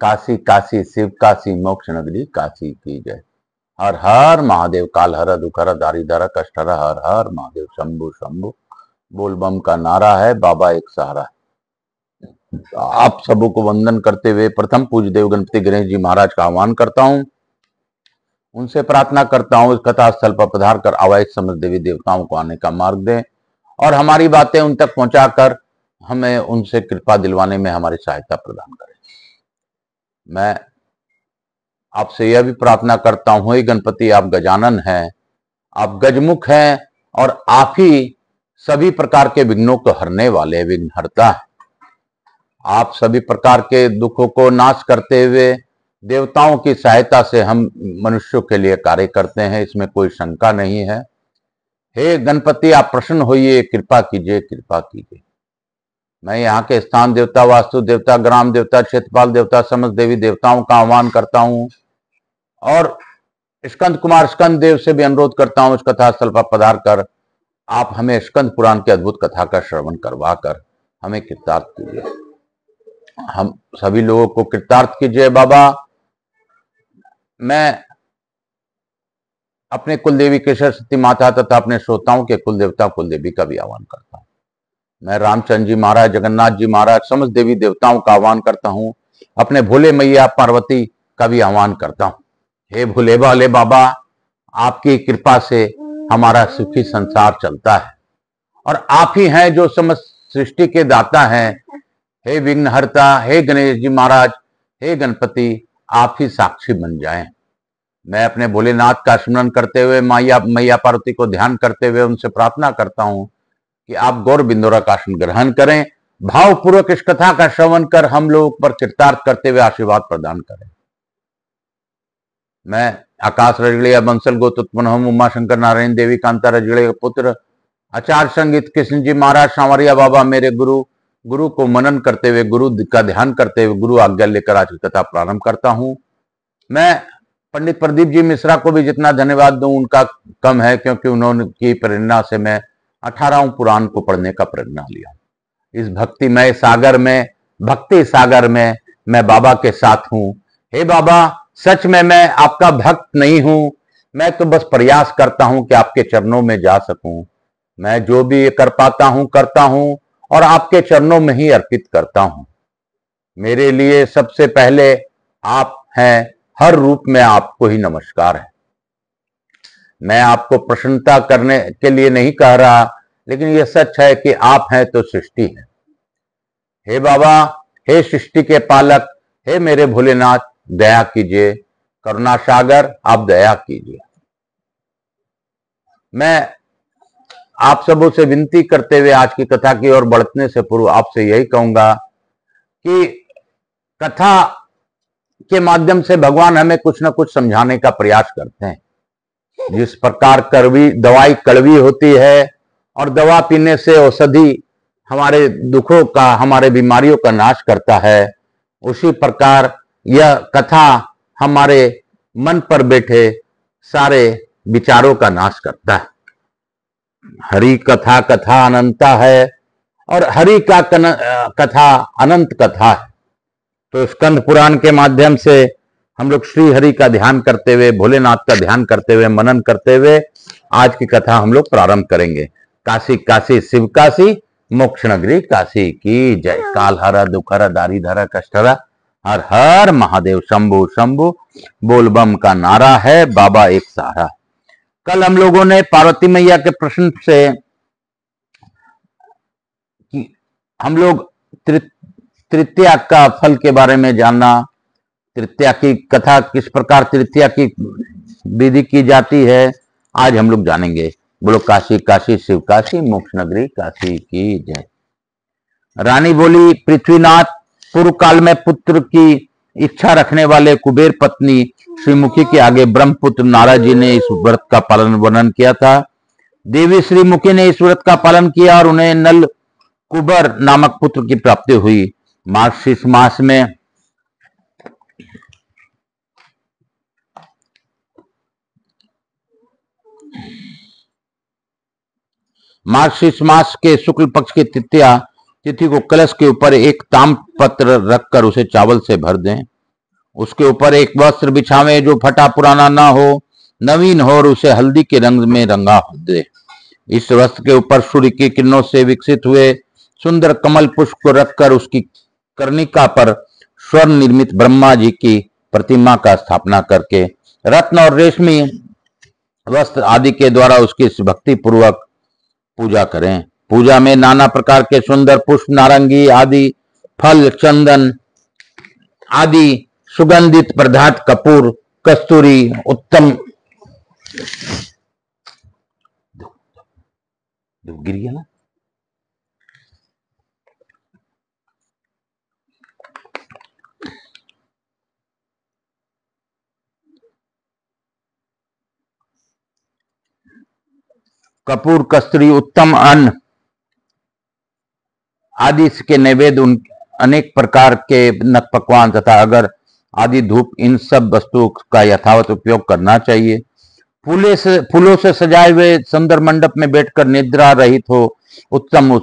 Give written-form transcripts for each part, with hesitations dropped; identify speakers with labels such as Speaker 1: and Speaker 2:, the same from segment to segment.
Speaker 1: काशी काशी शिव काशी मोक्ष नगरी काशी की जय। हर हर महादेव। काल हर दुखर दारिधर कष्टहर। हर हर महादेव। शंभु शंभु बोल बम का नारा है, बाबा एक सहारा है। आप सबों को वंदन करते हुए प्रथम पूज्य देव गणपति गणेश जी महाराज का आह्वान करता हूं। उनसे प्रार्थना करता हूं इस कथा स्थल पर पधार कर आवाज समस्त देवी देवताओं को आने का मार्ग दें और हमारी बातें उन तक पहुंचाकर हमें उनसे कृपा दिलवाने में हमारी सहायता प्रदान करें। मैं आपसे यह भी प्रार्थना करता हूं, हे गणपति आप गजानन हैं, आप गजमुख हैं और आप ही सभी प्रकार के विघ्नों को हरने वाले विघ्नहर्ता हैं। आप सभी प्रकार के दुखों को नाश करते हुए देवताओं की सहायता से हम मनुष्यों के लिए कार्य करते हैं, इसमें कोई शंका नहीं है। हे गणपति आप प्रसन्न होइए, कृपा कीजिए, कृपा कीजिए। मैं यहाँ के स्थान देवता, वास्तु देवता, ग्राम देवता, क्षेत्रपाल देवता, समस्त देवी देवताओं का आह्वान करता हूँ और स्कंद कुमार स्कंद देव से भी अनुरोध करता हूँ इस कथा स्थल पर पधार कर आप हमें स्कंद पुराण की अद्भुत कथा का श्रवण करवा कर हमें कृतार्थ कीजिए, हम सभी लोगों को कृतार्थ कीजिए। बाबा मैं अपने कुलदेवी केशर सती माता तथा अपने श्रोताओं के कुल देवता कुलदेवी का भी आह्वान करता हूँ। मैं रामचंद्र जी महाराज, जगन्नाथ जी महाराज, समस्त देवी देवताओं का आह्वान करता हूँ। अपने भोले मैया पार्वती का भी आह्वान करता हूँ। हे भोले भाले बाबा आपकी कृपा से हमारा सुखी संसार चलता है और आप ही हैं जो समस्त सृष्टि के दाता हैं। हे विघ्नहर्ता, हे गणेश जी महाराज, हे गणपति आप ही साक्षी बन जाएं। मैं अपने भोलेनाथ का स्मरण करते हुए मैया पार्वती को ध्यान करते हुए उनसे प्रार्थना करता हूं कि आप गौर बिंदोरा का आसन ग्रहण करें, भावपूर्वक इस कथा का श्रवण कर हम लोग पर कृतार्थ करते हुए आशीर्वाद प्रदान करें। मैं आकाश रजड़िया बंसल गोतुत्पन्न हम उमा शंकर नारायण देवी कांता रजड़े पुत्र आचार्य संगीत कृष्ण जी महाराज सांवरिया बाबा मेरे गुरु को मनन करते हुए, गुरु का ध्यान करते हुए, गुरु आज्ञा लेकर आज की कथा प्रारंभ करता हूं। मैं पंडित प्रदीप जी मिश्रा को भी जितना धन्यवाद दूं उनका कम है, क्योंकि उन्होंने की प्रेरणा से मैं 18वें पुराण को पढ़ने का प्रेरणा लिया। इस भक्तिमय सागर में, भक्ति सागर में मैं बाबा के साथ हूं। हे बाबा सच में मैं आपका भक्त नहीं हूं, मैं तो बस प्रयास करता हूं कि आपके चरणों में जा सकूं। मैं जो भी ये कर पाता हूं करता हूं और आपके चरणों में ही अर्पित करता हूं। मेरे लिए सबसे पहले आप हैं, हर रूप में आपको ही नमस्कार है। मैं आपको प्रसन्नता करने के लिए नहीं कह रहा, लेकिन यह सच है कि आप हैं तो सृष्टि है। हे बाबा, हे सृष्टि के पालक, हे मेरे भोलेनाथ दया कीजिए, करुणा सागर आप दया कीजिए। मैं आप सबों से विनती करते हुए आज की कथा की ओर बढ़ने से पूर्व आपसे यही कहूंगा कि कथा के माध्यम से भगवान हमें कुछ न कुछ समझाने का प्रयास करते हैं। जिस प्रकार दवाई कड़वी होती है और दवा पीने से औषधि हमारे दुखों का, हमारे बीमारियों का नाश करता है, उसी प्रकार यह कथा हमारे मन पर बैठे सारे विचारों का नाश करता है। हरि कथा कथा अनंता है और हरि का कथा अनंत कथा है। तो स्कंद पुराण के माध्यम से हम लोग श्री हरि का ध्यान करते हुए, भोलेनाथ का ध्यान करते हुए, मनन करते हुए आज की कथा हम लोग प्रारंभ करेंगे। काशी काशी शिव काशी मोक्ष नगरी काशी की जय। काल हर दुखर दारिधर कष्टहर। हर हर महादेव। शंभु शंभु बोल बम का नारा है, बाबा एक सहारा। कल हम लोगों ने पार्वती मैया के प्रश्न से हम लोग तृतीया का फल के बारे में जानना, तृतीया की कथा किस प्रकार तृतीया की विधि की जाती है, आज हम लोग जानेंगे। बोलो काशी काशी शिव काशी मोक्ष नगरी काशी की जय। रानी बोली, पृथ्वीनाथ पूर्व काल में पुत्र की इच्छा रखने वाले कुबेर पत्नी श्रीमुखी के आगे ब्रह्मपुत्र नारद जी ने इस व्रत का पालन वर्णन किया था। देवी श्रीमुखी ने इस व्रत का पालन किया और उन्हें नल कुबर नामक पुत्र की प्राप्ति हुई। मार्गशीर्ष मास में मार्गशीर्ष मास के शुक्ल पक्ष की तृतीया तिथि को कलश के ऊपर एक ताम्र पत्र रखकर उसे चावल से भर दें। उसके ऊपर एक वस्त्र बिछावे जो फटा पुराना ना हो, नवीन हो, और उसे हल्दी के रंग में रंगा दे। इस वस्त्र के ऊपर सूर्य की किरणों से विकसित हुए सुंदर कमल पुष्प को रखकर उसकी कर्णिका पर स्वर्ण निर्मित ब्रह्मा जी की प्रतिमा का स्थापना करके रत्न और रेशमी वस्त्र आदि के द्वारा उसकी भक्ति पूर्वक पूजा करें। पूजा में नाना प्रकार के सुंदर पुष्प, नारंगी आदि फल, चंदन आदि सुगंधित पदार्थ, कपूर, कस्तूरी, उत्तम गिर गया ना, कपूर, कस्तूरी, उत्तम अन्न आदि के नैवेद्य, उन अनेक प्रकार के नक पकवान तथा अगर आदि धूप, इन सब वस्तुओं का यथावत उपयोग करना चाहिए। फूलों से सजाए हुए सुंदर मंडप में बैठकर निद्रा रहित हो उत्तम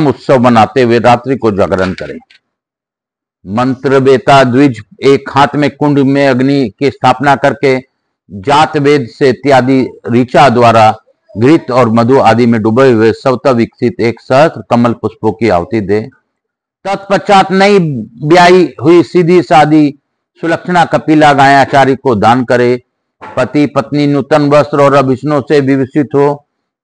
Speaker 1: उत्सव मनाते हुए रात्रि को जागरण करें। मंत्र बेता द्विज एक हाथ में कुंड में अग्नि की स्थापना करके जात वेद से इत्यादि ऋचा द्वारा घृत और मधु आदि में डूबे हुए स्वतः विकसित एक सहस्त्र कमल पुष्पों की आहुति दे। तत्पश्चात नई ब्याई हुई सीधी सादी सुलक्षणा कपिला गायाचारी को दान करे। पति पत्नी नूतन वस्त्र और आभूषणों से विभूषित हो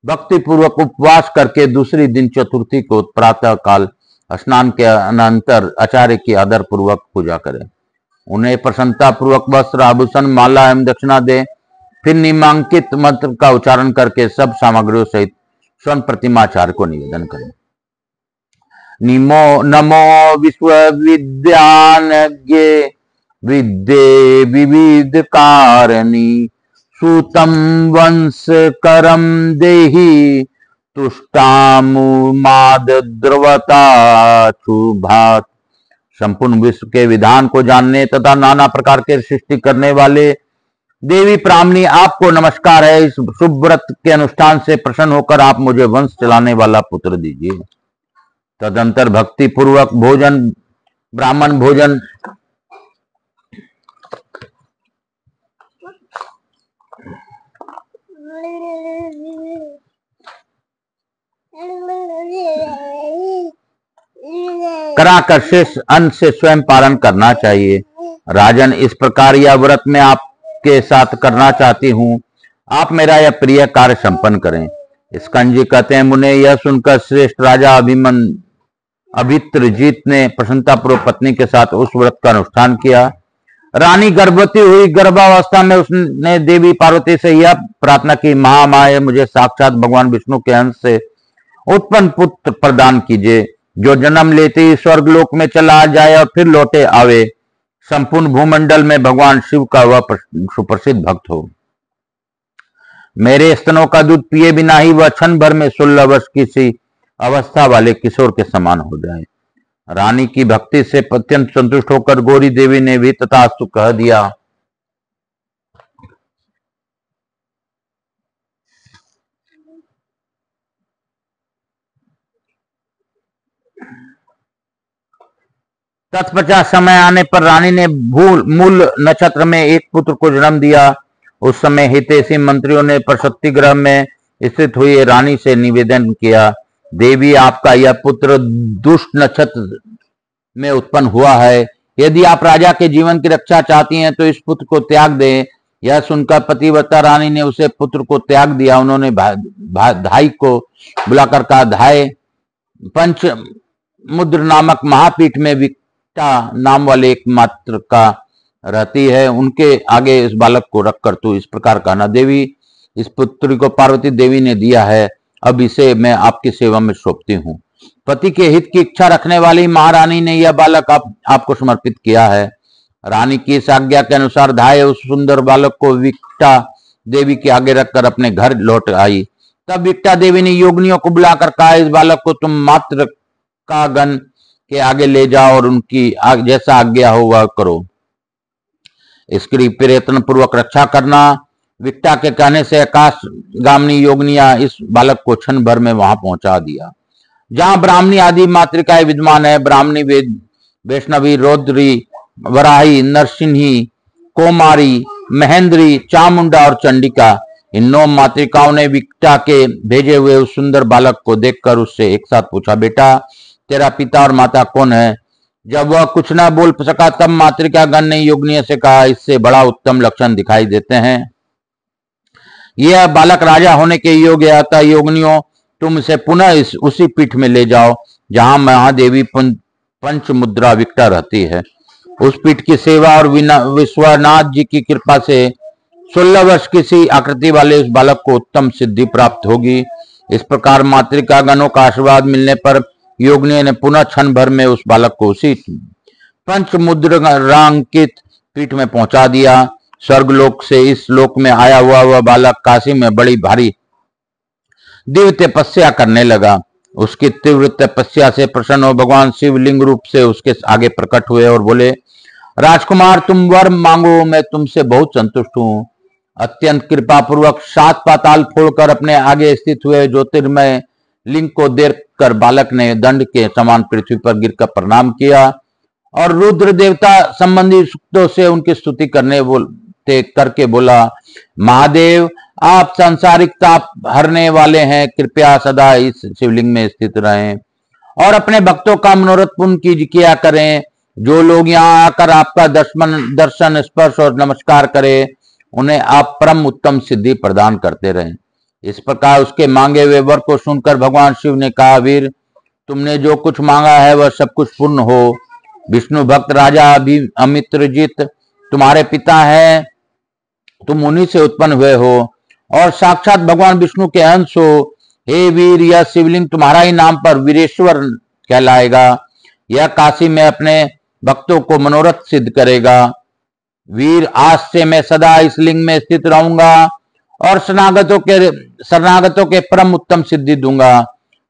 Speaker 1: भक्ति पूर्वक उपवास करके दूसरी दिन चतुर्थी को प्रातः काल स्नान के अनंतर आचार्य की आदर पूर्वक पूजा करें। उन्हें प्रसन्नता पूर्वक वस्त्र, आभूषण, माला एवं दक्षिणा दे। फिर निम्नांकित मंत्र का उच्चारण करके सब सामग्रियों सहित स्वर्ण प्रतिमाचार्य को निवेदन करें। नमो विश्वविद्यानज्ञे विद्ये विविध कारणी सूतम वंश करम देहि तुष्टामुमाद द्रवता शुभात। संपूर्ण विश्व के विधान को जानने तथा नाना प्रकार के सृष्टि करने वाले देवी प्रामणी, आपको नमस्कार है। इस शुभ व्रत के अनुष्ठान से प्रसन्न होकर आप मुझे वंश चलाने वाला पुत्र दीजिए। तदंतर भक्ति पूर्वक भोजन, ब्राह्मण भोजन कराकर शेष अन्न से स्वयं पालन करना चाहिए। राजन, इस प्रकार यह व्रत मैं आपके साथ करना चाहती हूँ, आप मेरा यह प्रिय कार्य संपन्न करें। स्कंजी कहते हैं, मुने यह सुनकर श्रेष्ठ राजा अभित्रजीत ने प्रसन्नतापूर्वक पत्नी के साथ उस व्रत का अनुष्ठान किया। रानी गर्भवती हुई। गर्भावस्था में उसने देवी पार्वती से यह प्रार्थना की, महामाया, मुझे साक्षात भगवान विष्णु के अंश से उत्पन्न पुत्र प्रदान कीजिए, जो जन्म लेते ही स्वर्गलोक में चला जाए और फिर लौटे आवे। संपूर्ण भूमंडल में भगवान शिव का वह सुप्रसिद्ध भक्त हो। मेरे स्तनों का दूध पिए बिना ही वह क्षण भर में 16 वर्ष की सी अवस्था वाले किशोर के समान हो जाए। रानी की भक्ति से अत्यंत संतुष्ट होकर गौरी देवी ने भी तथास्तु कह दिया। तत्पश्चात समय आने पर रानी ने मूल नक्षत्र में एक पुत्र को जन्म दिया। उस समय हितैषी मंत्रियों ने प्रसूति गृह में स्थित हुई रानी से निवेदन किया, देवी, आपका यह पुत्र दुष्ट नक्षत्र में उत्पन्न हुआ है। यदि आप राजा के जीवन की रक्षा चाहती हैं तो इस पुत्र को त्याग दें। यह सुनकर पतिव्रता रानी ने उसे पुत्र को त्याग दिया। उन्होंने धाई को बुलाकर कहा, धाय, पंच मुद्र नामक महापीठ में विक्टा नाम वाले एक मात्र का रहती है, उनके आगे इस बालक को रखकर तू इस प्रकार कहना, देवी, इस पुत्री को पार्वती देवी ने दिया है, अब इसे मैं आपकी सेवा में सौंपती हूँ। पति के हित की इच्छा रखने वाली महारानी ने यह बालक आपको समर्पित किया है। रानी की इस आज्ञा के अनुसार धाय उस सुंदर बालक को विक्टा देवी के आगे रखकर अपने घर लौट आई। तब विक्टा देवी ने योगिनियों को बुलाकर कहा, इस बालक को तुम मात्र का गण के आगे ले जाओ और उनकी जैसा आज्ञा हो वह करो। इसकी प्रयत्न पूर्वक रक्षा करना। विक्टा के कहने से आकाश गामिनी योगिनिया इस बालक को क्षण भर में वहां पहुंचा दिया जहां ब्राह्मणी आदि मातृकाएं विद्यमान है। ब्राह्मणी, वैष्णवी, रौद्री वराही, नरसिंही, कोमारी, महेंद्री, चामुंडा और चंडिका, इन 9 मातृकाओं ने विक्टा के भेजे हुए उस सुंदर बालक को देखकर उससे एक साथ पूछा, बेटा तेरा पिता और माता कौन है? जब वह कुछ न बोल सका तब मातृका गण ने योगिनी से कहा, इससे बड़ा उत्तम लक्षण दिखाई देते हैं, यह बालक राजा होने के योग्य है। अतः योगिनियों, तुम इसे पुनः उसी पीठ में ले जाओ जहां महादेवी पंच मुद्रा विक्टा रहती है। उस पीठ की सेवा और विश्वनाथ जी की कृपा से 16 वर्ष किसी आकृति वाले उस बालक को उत्तम सिद्धि प्राप्त होगी। इस प्रकार मातृका गणों का आशीर्वाद मिलने पर योगिनी ने पुनः क्षण भर में उस बालक को उसी पंच मुद्रांकित पीठ में पहुंचा दिया। स्वर्गलोक से इस लोक में आया हुआ वह बालक काशी में बड़ी भारी दिव्य तपस्या करने लगा। उसकी तीव्र तपस्या से प्रसन्न हो भगवान शिव लिंग रूप से उसके आगे प्रकट हुए और बोले, राजकुमार तुम वर मांगो, मैं तुमसे बहुत संतुष्ट हूं। अत्यंत कृपा पूर्वक 7 पाताल फोड़कर अपने आगे स्थित हुए ज्योतिर्मय लिंग को देखकर बालक ने दंड के समान पृथ्वी पर गिरकर प्रणाम किया और रुद्र देवता संबंधी सूक्तों से उनकी स्तुति करके बोला, महादेव आप सांसारिक ताप हरने वाले हैं, कृपया सदा इस शिवलिंग में स्थित रहें और अपने भक्तों का मनोरथ पूर्ण किया करें। जो लोग यहाँ आकर आपका दर्शन स्पर्श और नमस्कार करें, उन्हें आप परम उत्तम सिद्धि प्रदान करते रहें। इस प्रकार उसके मांगे हुए वर को सुनकर भगवान शिव ने कहा, वीर तुमने जो कुछ मांगा है वह सब कुछ पूर्ण हो। विष्णु भक्त राजा अमित्रजित तुम्हारे पिता हैं, तुम उन्हीं से उत्पन्न हुए हो और साक्षात भगवान विष्णु के अंश हो। हे वीर, यह शिवलिंग तुम्हारा ही नाम पर वीरेश्वर कहलाएगा। यह काशी में अपने भक्तों को मनोरथ सिद्ध करेगा। वीर, आज से मैं सदा इस लिंग में स्थित रहूंगा और शरणागतों के परम उत्तम सिद्धि दूंगा।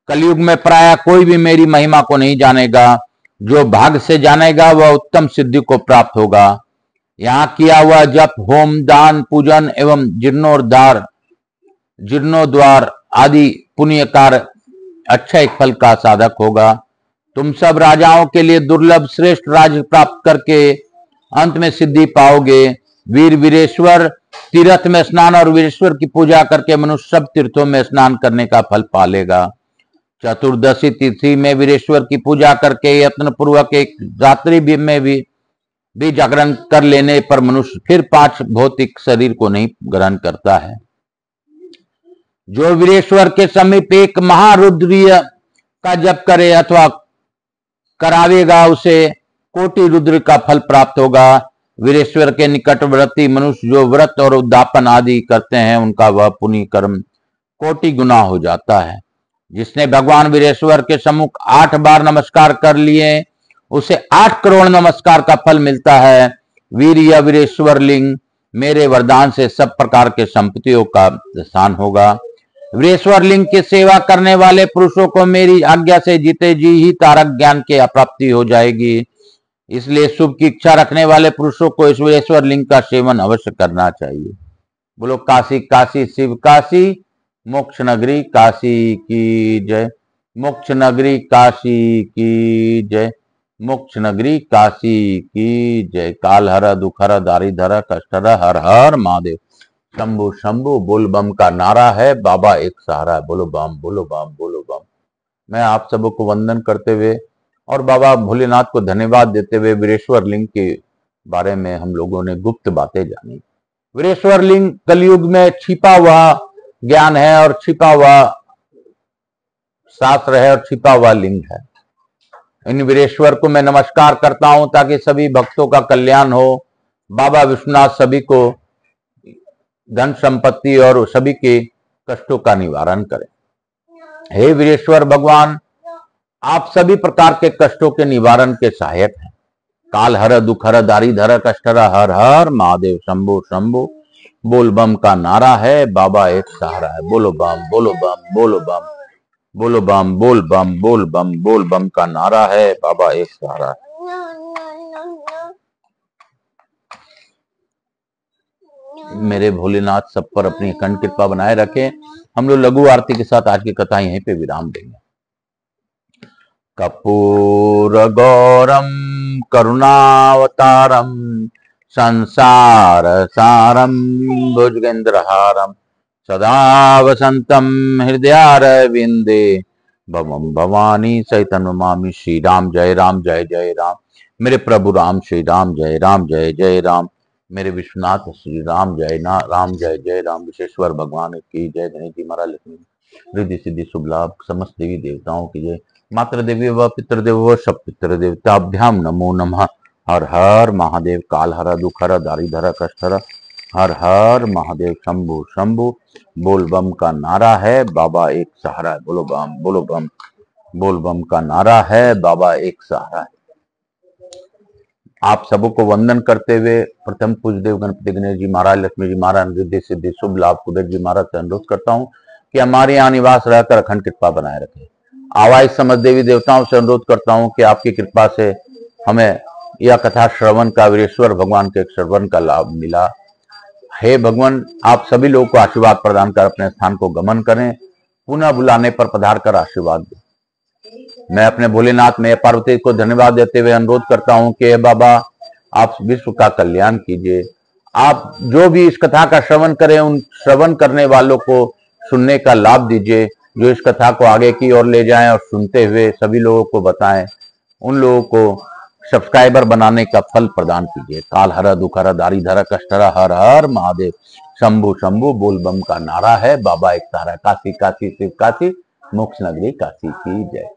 Speaker 1: कलयुग में प्राय कोई भी मेरी महिमा को नहीं जानेगा। जो भाग से जानेगा वह उत्तम सिद्धि को प्राप्त होगा। यहाँ किया हुआ जप, होम, दान, पूजन एवं जीर्णोद्वार आदि पुण्य कार्य अक्षय फल का साधक होगा। तुम सब राजाओं के लिए दुर्लभ श्रेष्ठ राज्य प्राप्त करके अंत में सिद्धि पाओगे। वीर, वीरेश्वर तीर्थ में स्नान और वीरेश्वर की पूजा करके मनुष्य सब तीर्थों में स्नान करने का फल पालेगा। चतुर्दशी तिथि में वीरेश्वर की पूजा करके यत्न पूर्वक एक रात्रि में भी जागरण कर लेने पर मनुष्य फिर 5 भौतिक शरीर को नहीं ग्रहण करता है। जो वीरेश्वर के समीप एक महारुद्रीय का जप करे अथवा करावेगा, उसे कोटि रुद्र का फल प्राप्त होगा। वीरेश्वर के निकटवर्ती मनुष्य जो व्रत और उद्यापन आदि करते हैं, उनका वह पुण्य कर्म कोटि गुना हो जाता है। जिसने भगवान वीरेश्वर के सम्मुख 8 बार नमस्कार कर लिए, उसे 8 करोड़ नमस्कार का फल मिलता है। वीर, यह वीरेश्वर लिंग मेरे वरदान से सब प्रकार के संपत्तियों का स्थान होगा। वीरेश्वर लिंग की सेवा करने वाले पुरुषों को मेरी आज्ञा से जीते जी ही तारक ज्ञान की अप्राप्ति हो जाएगी। इसलिए शुभ की इच्छा रखने वाले पुरुषों को इस वीरेश्वर लिंग का सेवन अवश्य करना चाहिए। बोलो काशी काशी शिव काशी, मोक्ष नगरी काशी की जय। मोक्ष नगरी काशी की जय। मोक्ष नगरी काशी की जय। काल हर दुख हर दारिधर कष्ट हर हर महादेव शंभु शंभु। बोल बम का नारा है, बाबा एक सहारा है। बोलो बम, बोलो बम, बोलो बम। मैं आप सबको वंदन करते हुए और बाबा भोलेनाथ को धन्यवाद देते हुए वीरेश्वर लिंग के बारे में हम लोगों ने गुप्त बातें जानी। वीरेश्वर लिंग कलयुग में छिपा हुआ ज्ञान है और छिपा हुआ शास्त्र है और छिपा हुआ लिंग है। इन वीरेश्वर को मैं नमस्कार करता हूं ताकि सभी भक्तों का कल्याण हो। बाबा विश्वनाथ सभी को धन संपत्ति और सभी के कष्टों का निवारण करें। हे वीरेश्वर भगवान, आप सभी प्रकार के कष्टों के निवारण के सहायक हैं। काल हर दुख हर दारिधर कष्ट हर हर महादेव शंभु शंभु। बोल बम का नारा है, बाबा एक सहारा है। बोलो बम, बोलो बम, बोलो बम, बोलो बम, बोल बम, बोल बम, बोल बम का नारा है, बाबा एक सहारा है। मेरे भोलेनाथ सब पर अपनी अखंड कृपा बनाए रखें। हम लोग लघु आरती के साथ आज की कथा यहीं पे विराम देंगे। कर्पूर गौरम करुणावतारम संसार सारम भुजगेंद्रहारम सदा वसंतम हृदयारविंदे भवम भवानी सहितं नमामि। श्री राम जय राम जय जय राम। मेरे प्रभु राम श्री राम जय जय राम। मेरे विश्वनाथ श्री राम जय जय राम। विशेश्वर भगवान की जय। गणेश जी महाराज लक्ष्मी रिद्धि सिद्धि शुभ लाभ समस्त देवी देवताओं की जय। मातृ देवी व पितृदेव व सब पितृ देवताभ्याम नमो नमः। हर हर महादेव। काल हर दुख हर दारिद्र कष्ट हर। हर हर महादेव। शंभु शंभु। बोल बम का नारा है, बाबा एक सहारा है। बोलो बम बोलो बम। बोल बम का नारा है, बाबा एक सहारा है। आप सबको वंदन करते हुए प्रथम पूज्य देव गणपति गणेश जी महाराज, लक्ष्मी जी महाराज, रिद्धि सिद्धि शुभ लाभ कुबेर जी महाराज से अनुरोध करता हूँ कि हमारे यहाँ निवास रहकर अखंड कृपा बनाए रखें। आवाज समस्त देवी देवताओं से अनुरोध करता हूँ कि आपकी कृपा से हमें यह कथा श्रवण का, वीरेश्वर भगवान के श्रवण का लाभ मिला। हे भगवान, आप सभी लोगों को आशीर्वाद प्रदान कर अपने स्थान को गमन करें। पुनः बुलाने पर पधार कर आशीर्वाद दें। मैं अपने भोलेनाथ में पार्वती को धन्यवाद देते हुए अनुरोध करता हूं कि बाबा आप विश्व का कल्याण कीजिए। आप जो भी इस कथा का श्रवण करें, उन श्रवण करने वालों को सुनने का लाभ दीजिए, जो इस कथा को आगे की ओर ले जाएं और सुनते हुए सभी लोगों को बताएं। उन लोगों को सब्सक्राइबर बनाने का फल प्रदान कीजिए। काल हर दुख हर दारिद्र कष्ट हर। हर हर महादेव। शंभु शंभु। बोल बम का नारा है, बाबा एक सहारा। काशी काशी शिव काशी, मोक्ष नगरी काशी की जय।